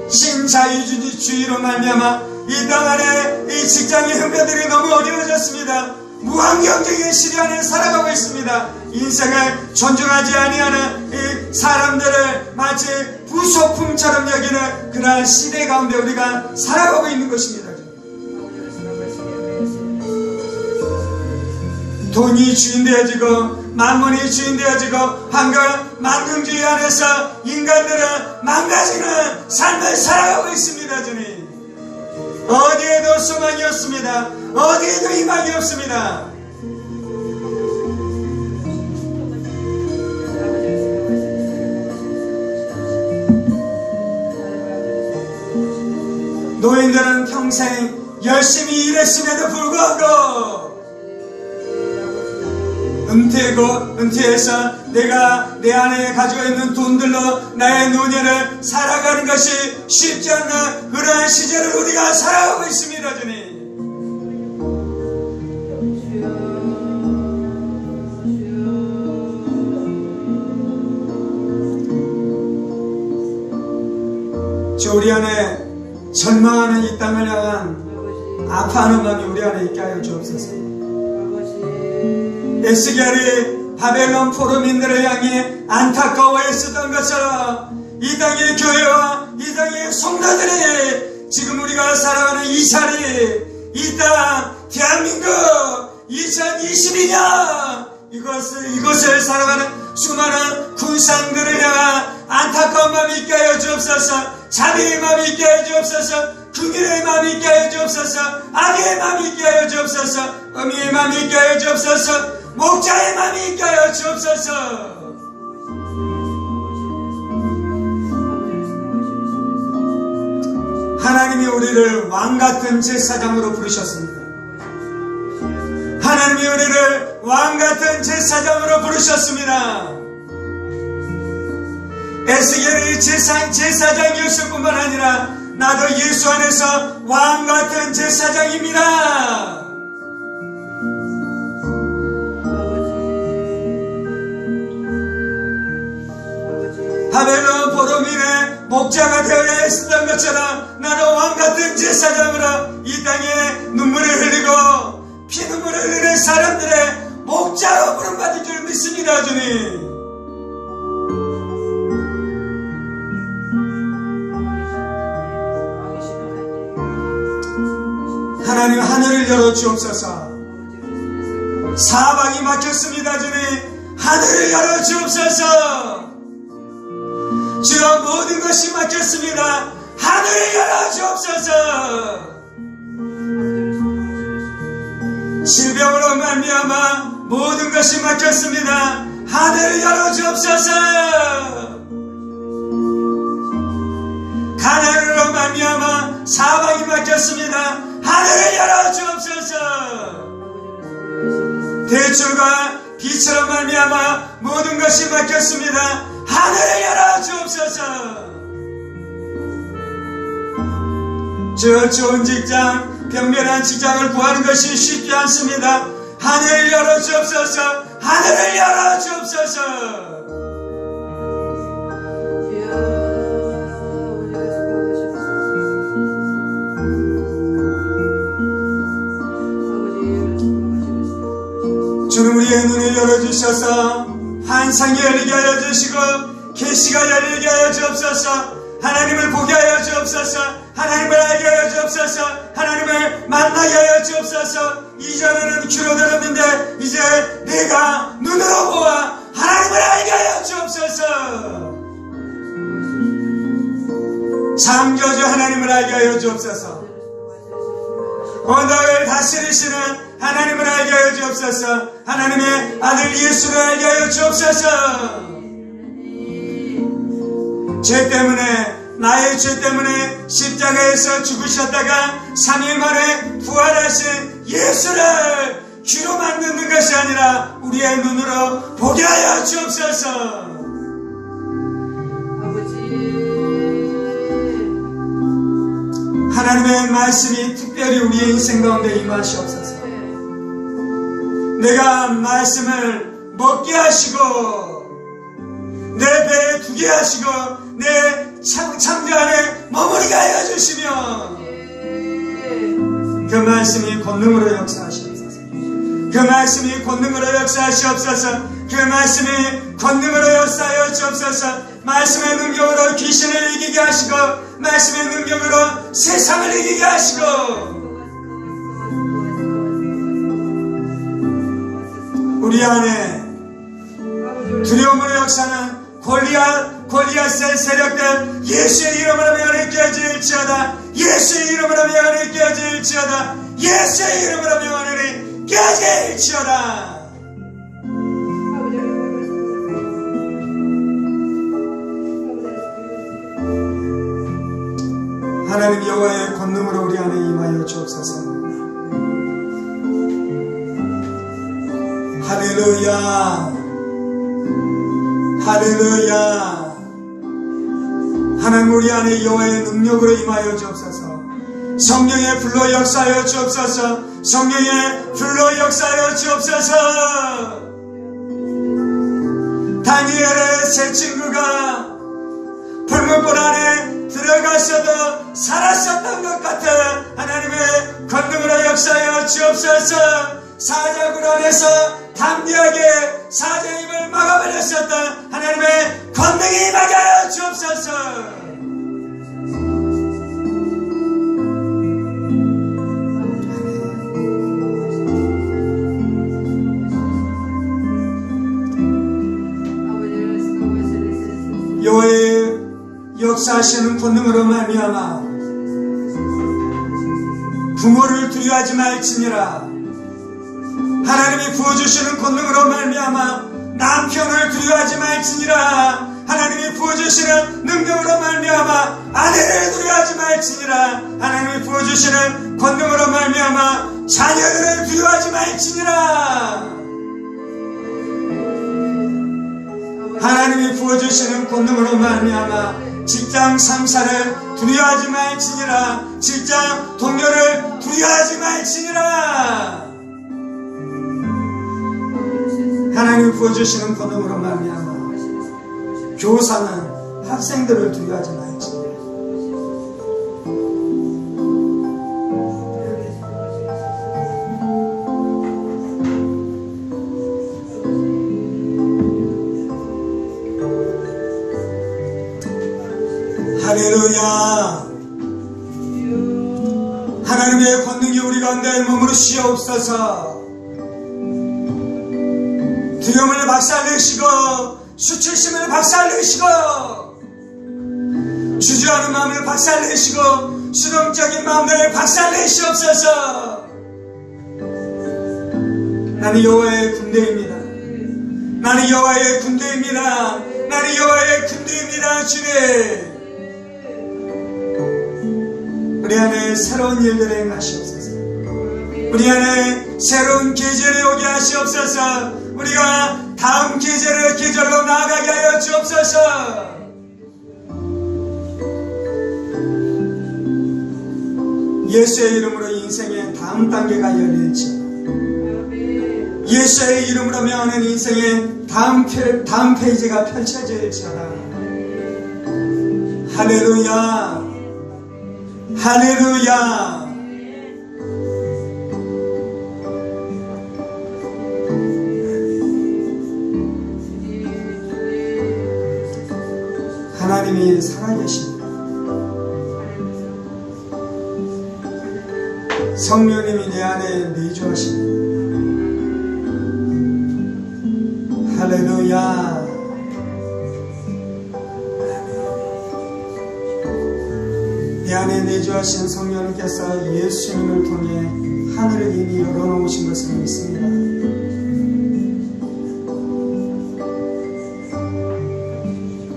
신자유주의로 말미암아 이 땅 안에 이 직장의 형편들이 너무 어려워졌습니다. 무한경쟁의 시대 안에 살아가고 있습니다. 인생을 존중하지 아니하는 이 사람들을 마치 부속품처럼 여기는 그러한 시대 가운데 우리가 살아가고 있는 것입니다. 돈이 주인 되어지고 만문이 주인 되어지고 만금주의 안에서 인간들은 망가지는 삶을 살아가고 있습니다. 주님. 어디에도 소망이 없습니다. 어디에도 희망이 없습니다. 노인들은 평생 열심히 일했음에도 불구하고 은퇴해서 내가 내 안에 가지고 있는 돈들로 나의 노년을 살아가는 것이 쉽지 않는 그러한 시절을 우리가 살아가고 있습니다. 주님. 주, 우리 안에 절망하는 이 땅을 향한 아파하는 마음이 우리 안에 있게 하여 주옵소서. 에스겔이 바벨론 포로민들을 향해 안타까워했었던 것처럼 이 땅의 교회와 이 땅의 성도들이 지금 우리가 살아가는 이 자리, 이 땅, 대한민국 2022년 이곳을 살아가는 수많은 군상들을 향한 안타까운 마음이 있게 하여 주옵소서. 자비의 마음이 있게 하여 주옵소서. 긍휼의 마음이 있게 하여 주옵소서. 악의 마음이 있게 하여 주옵소서. 의미의 마음이 있게 하여 주옵소서. 목자의 마음이 있게 하여 주옵소서. 하나님이 우리를 왕같은 제사장으로 부르셨습니다. 하나님이 우리를 왕같은 제사장으로 부르셨습니다. 에스겔이 제사장이었을 뿐만 아니라 나도 예수 안에서 왕같은 제사장입니다. 바벨론 포로민의 목자가 되어야 했었던 것처럼 나는 왕같은 제사장으로 이 땅에 눈물을 흘리고 피눈물을 흘리는 사람들의 목자로 부름받을 줄 믿습니다. 주님, 하나님 하늘을 열어주옵소서. 사방이 막혔습니다. 주님, 하늘을 열어주옵소서. 주여, 모든 것이 막혔습니다. 하늘을 열어주옵소서. 질병으로 말미암아 모든 것이 막혔습니다. 하늘을 열어주옵소서. 가난으로 말미암아 사방이 막혔습니다. 하늘을 열어주옵소서. 대출과 빚으로 말미암아 모든 것이 막혔습니다. 하늘을 열어주옵소서. 저 좋은 직장, 병면한 직장을 구하는 것이 쉽지 않습니다. 하늘을 열어주옵소서. 하늘을 열어주옵소서. 주는 우리의 눈을 열어주셔서 환상이 열리게 하여 주시고 계시가 열리게 하여 주옵소서. 하나님을 보게 하여 주옵소서. 하나님을 알게 하여 주옵소서. 하나님을 만나게 하여 주옵소서. 이전에는 귀로 들었는데 이제 내가 눈으로 보아 하나님을 알게 하여 주옵소서. 창조주 하나님을 알게 하여 주옵소서. 언덕을 다스리시는 하나님을 알게 하여 주옵소서. 하나님의 아들 예수를 알게 하여 주옵소서. 죄 때문에, 나의 죄 때문에 십자가에서 죽으셨다가 3일 만에 부활하신 예수를 귀로만 듣는 것이 아니라 우리의 눈으로 보게 하여 주옵소서. 하나님의 말씀이 특별히 우리의 인생 가운데 임하시옵소서. 내가 말씀을 먹게 하시고 내 배에 두게 하시고 내 창조 안에 머무르게 하여 주시며 그 말씀이 권능으로 역사하시옵소서. 그 말씀이 권능으로 역사하시옵소서. 그 말씀이 권능으로 역사하여 주옵소서. 말씀의 능력으로 귀신을 이기게 하시고 말씀의 능력으로 세상을 이기게 하시고 우리 안에 두려움으로 역사하는 골리앗의 세력들 예수의 이름으로 명하여 깨어질지어다. 예수의 이름으로 명하여 깨어질지어다. 예수의 이름으로 명하여 깨어질지어다. 하나님 여호와의 권능으로 우리 안에 임하여 주옵소서. 할렐루야, 할렐루야. 하나님 우리 안에 여호와의 능력으로 임하여 주옵소서. 성령의 불로 역사하여 주옵소서. 성령의 불로 역사하여 주옵소서. 다니엘의 세 친구가 불문불 안에 들어가서도 살았었던 것 같은 하나님의 권능으로 역사하여 주옵소서. 사자굴 안에서 담대하게 사자의 입을 막아버렸었던 하나님의 권능이 임하게 하여 주옵소서. 여호와의 역사하시는 권능으로 말미암아 부모를 두려워하지 말지니라. 하나님이 부어주시는 권능으로 말미암아 남편을 두려워하지 말지니라. 하나님이 부어주시는 능력으로 말미암아 아내를 두려워하지 말지니라. 말지니라. 하나님이 부어주시는 권능으로 말미암아 자녀들을 두려워하지 말지니라. 하나님이 부어주시는 권능으로 말미암아 직장 상사를 두려워하지 말지니라. 직장 동료를 두려워하지 말지니라. 하나님이 부어주시는 권능으로 말미암아 교사는 학생들을 두려워하지 말지니라. 할렐루야. 하나님의 권능이 우리 가운데 머무르시옵소서. 두려움을 박살내시고 수치심을 박살내시고 주저하는 마음을 박살내시고 수동적인 마음들을 박살내시옵소서. 나는 여호와의 군대입니다. 나는 여호와의 군대입니다. 나는 여호와의 군대입니다. 주님, 우리 안에 새로운 일들을 행하시옵소서. 우리 안에 새로운 계절이 오게 하시옵소서. 우리가 다음 계절로 나아가게 하여 주옵소서. 예수의 이름으로 인생의 다음 단계가 열릴지어다. 예수의 이름으로 명하는 인생의 다음 페이지가 펼쳐질지어다. 할렐루야. 할렐루야. 하나님이 살아계십니다. 성령님이 내 안에 내주하십니다. 할렐루야. 내 안에 내주하신 성령님께서 예수님을 통해 하늘을 이미 열어놓으신 것을 믿습니다.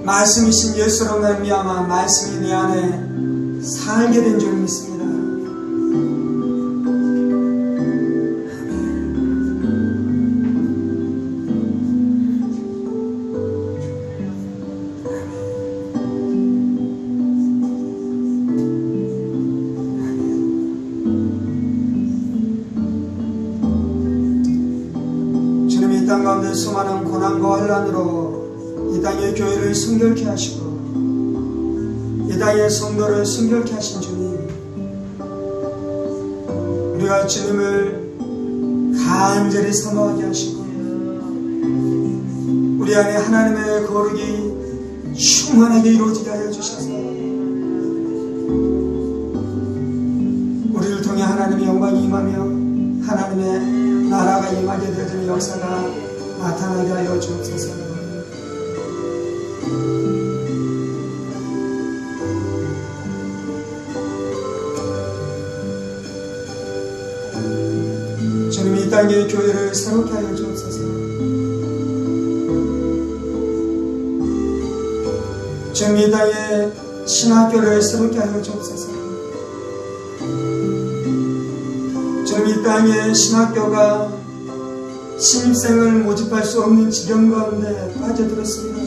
말씀이신 예수로 말미암아 말씀이 내 안에 살게 된 줄 믿습니다. 주님이 이 땅 가운데 수많은 고난과 환난으로 이 땅의 교회를 순결케 하시고 이 땅의 성도를 순결케 하신 주님, 우리가 주님을 간절히 사모하게 하시고 우리 안에 하나님의 거룩이 충만하게 이루어지게 하여 주셔서 우리를 통해 하나님의 영광이 임하며 하나님의 나라가 임하게 되어지는 역사가 나타나게 하여 주옵소서. 주님, 이 땅의 교회를 새롭게 하여 주옵소서. 주님, 이 땅의 신학교를 새롭게 하여 주옵소서. 주님, 이 땅의 신학교가 신입생을 모집할 수 없는 지경 가운데 빠져들었습니다.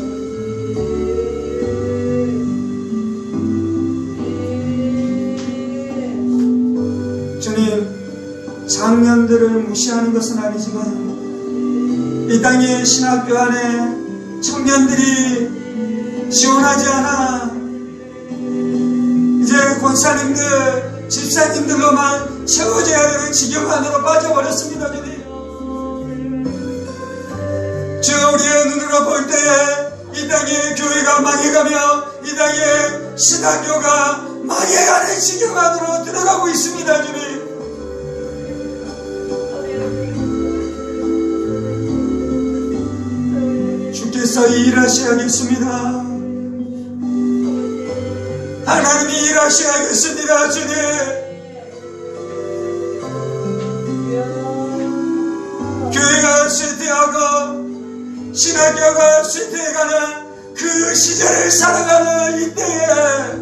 주님, 장년들을 무시하는 것은 아니지만 이 땅의 신학교 안에 청년들이 지원하지 않아 이제 권사님들, 집사님들로만 채워져야 되는 지경 안으로 빠져버렸습니다. 주님, 주 우리의 눈으로 볼 때 이 땅의 교회가 망해가며 이 땅의 신학교가 망해가는 지경 안으로 들어가고 있습니다. 주님, 주께서 일하셔야겠습니다. 하나님이 일하셔야겠습니다. 주님, 교회가 쇠퇴하고 신학교가 쇠퇴해가는 그 시절을 살아가는 이때에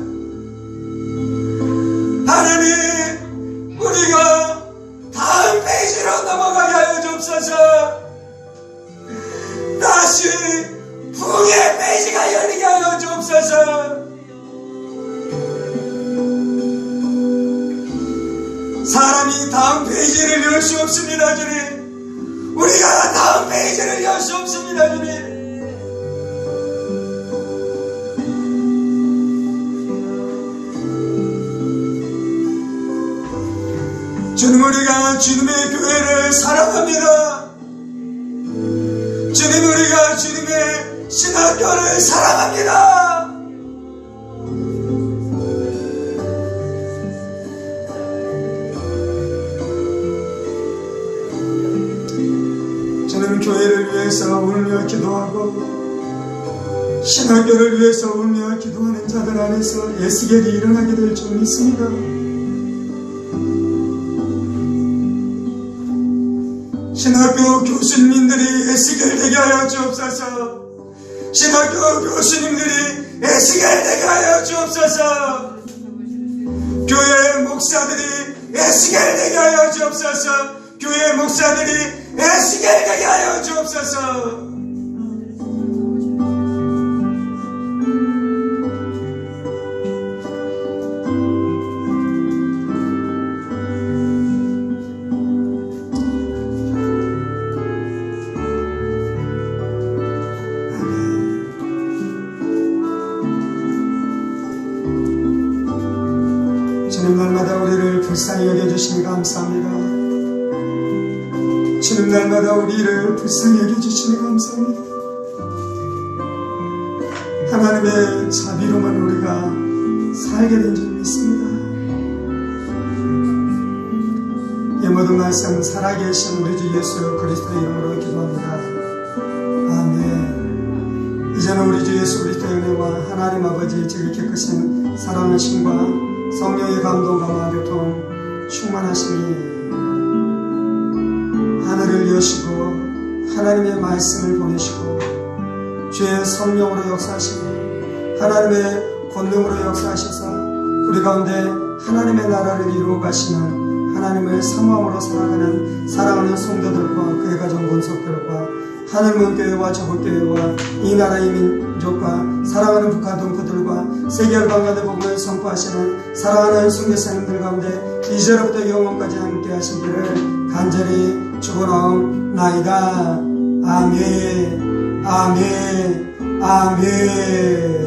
다음 페이지를 열 수 없습니다, 주님. 우리가 다음 페이지를 열 수 없습니다, 주님. 주님, 우리가 주님의 교회를 사랑합니다. 주님, 우리가 주님의 신학교를 사랑합니다. 주님, 교회를 위해서 울며 기도하고 신학교를 위해서 울며 기도하는 자들 안에서 에스겔이 일어나게 될 줄 믿습니다. 신학교 교수님들이 에스겔 되게 하여 주옵소서. 신학교 교수님들이 에스겔 되게 하여 주옵소서. 교회 목사들이 에스겔 되게 하여 주옵소서. 교회 목사들이 에스겔 되게 하여 주옵소서. 주님, 날마다 우리를 불쌍히 여겨주시니 감사합니다. 주님, 날마다 우리를 불쌍히 여겨주시니 감사합니다. 하나님의 자비로만 우리가 살게 된 줄 믿습니다. 이 모든 말씀 살아계신 우리 주 예수 그리스도의 이름으로 기도합니다. 아멘. 이제는 우리 주 예수 그리스도의 은혜와 하나님 아버지 지극히 크신 사랑하심과 성령의 감동과 교통 충만하심이 하늘을 여시고 하나님의 말씀을 보내시고 주의 성령으로 역사하시고 하나님의 권능으로 역사하셔서 우리 가운데 하나님의 나라를 이루어 가시는 하나님을 사모함으로 살아가는 사랑하는 성도들과 그의 가정 본속들과 하늘문교회와 저국교회와 이 나라의 민족과 사랑하는 북한 동포들과 세계 열방간의 복음을 선포하시는 사랑하는 선교사님들 가운데 이제로부터 영원까지 함께 하시기를 간절히 축원하옵나이다. 아멘. 아멘. 아멘.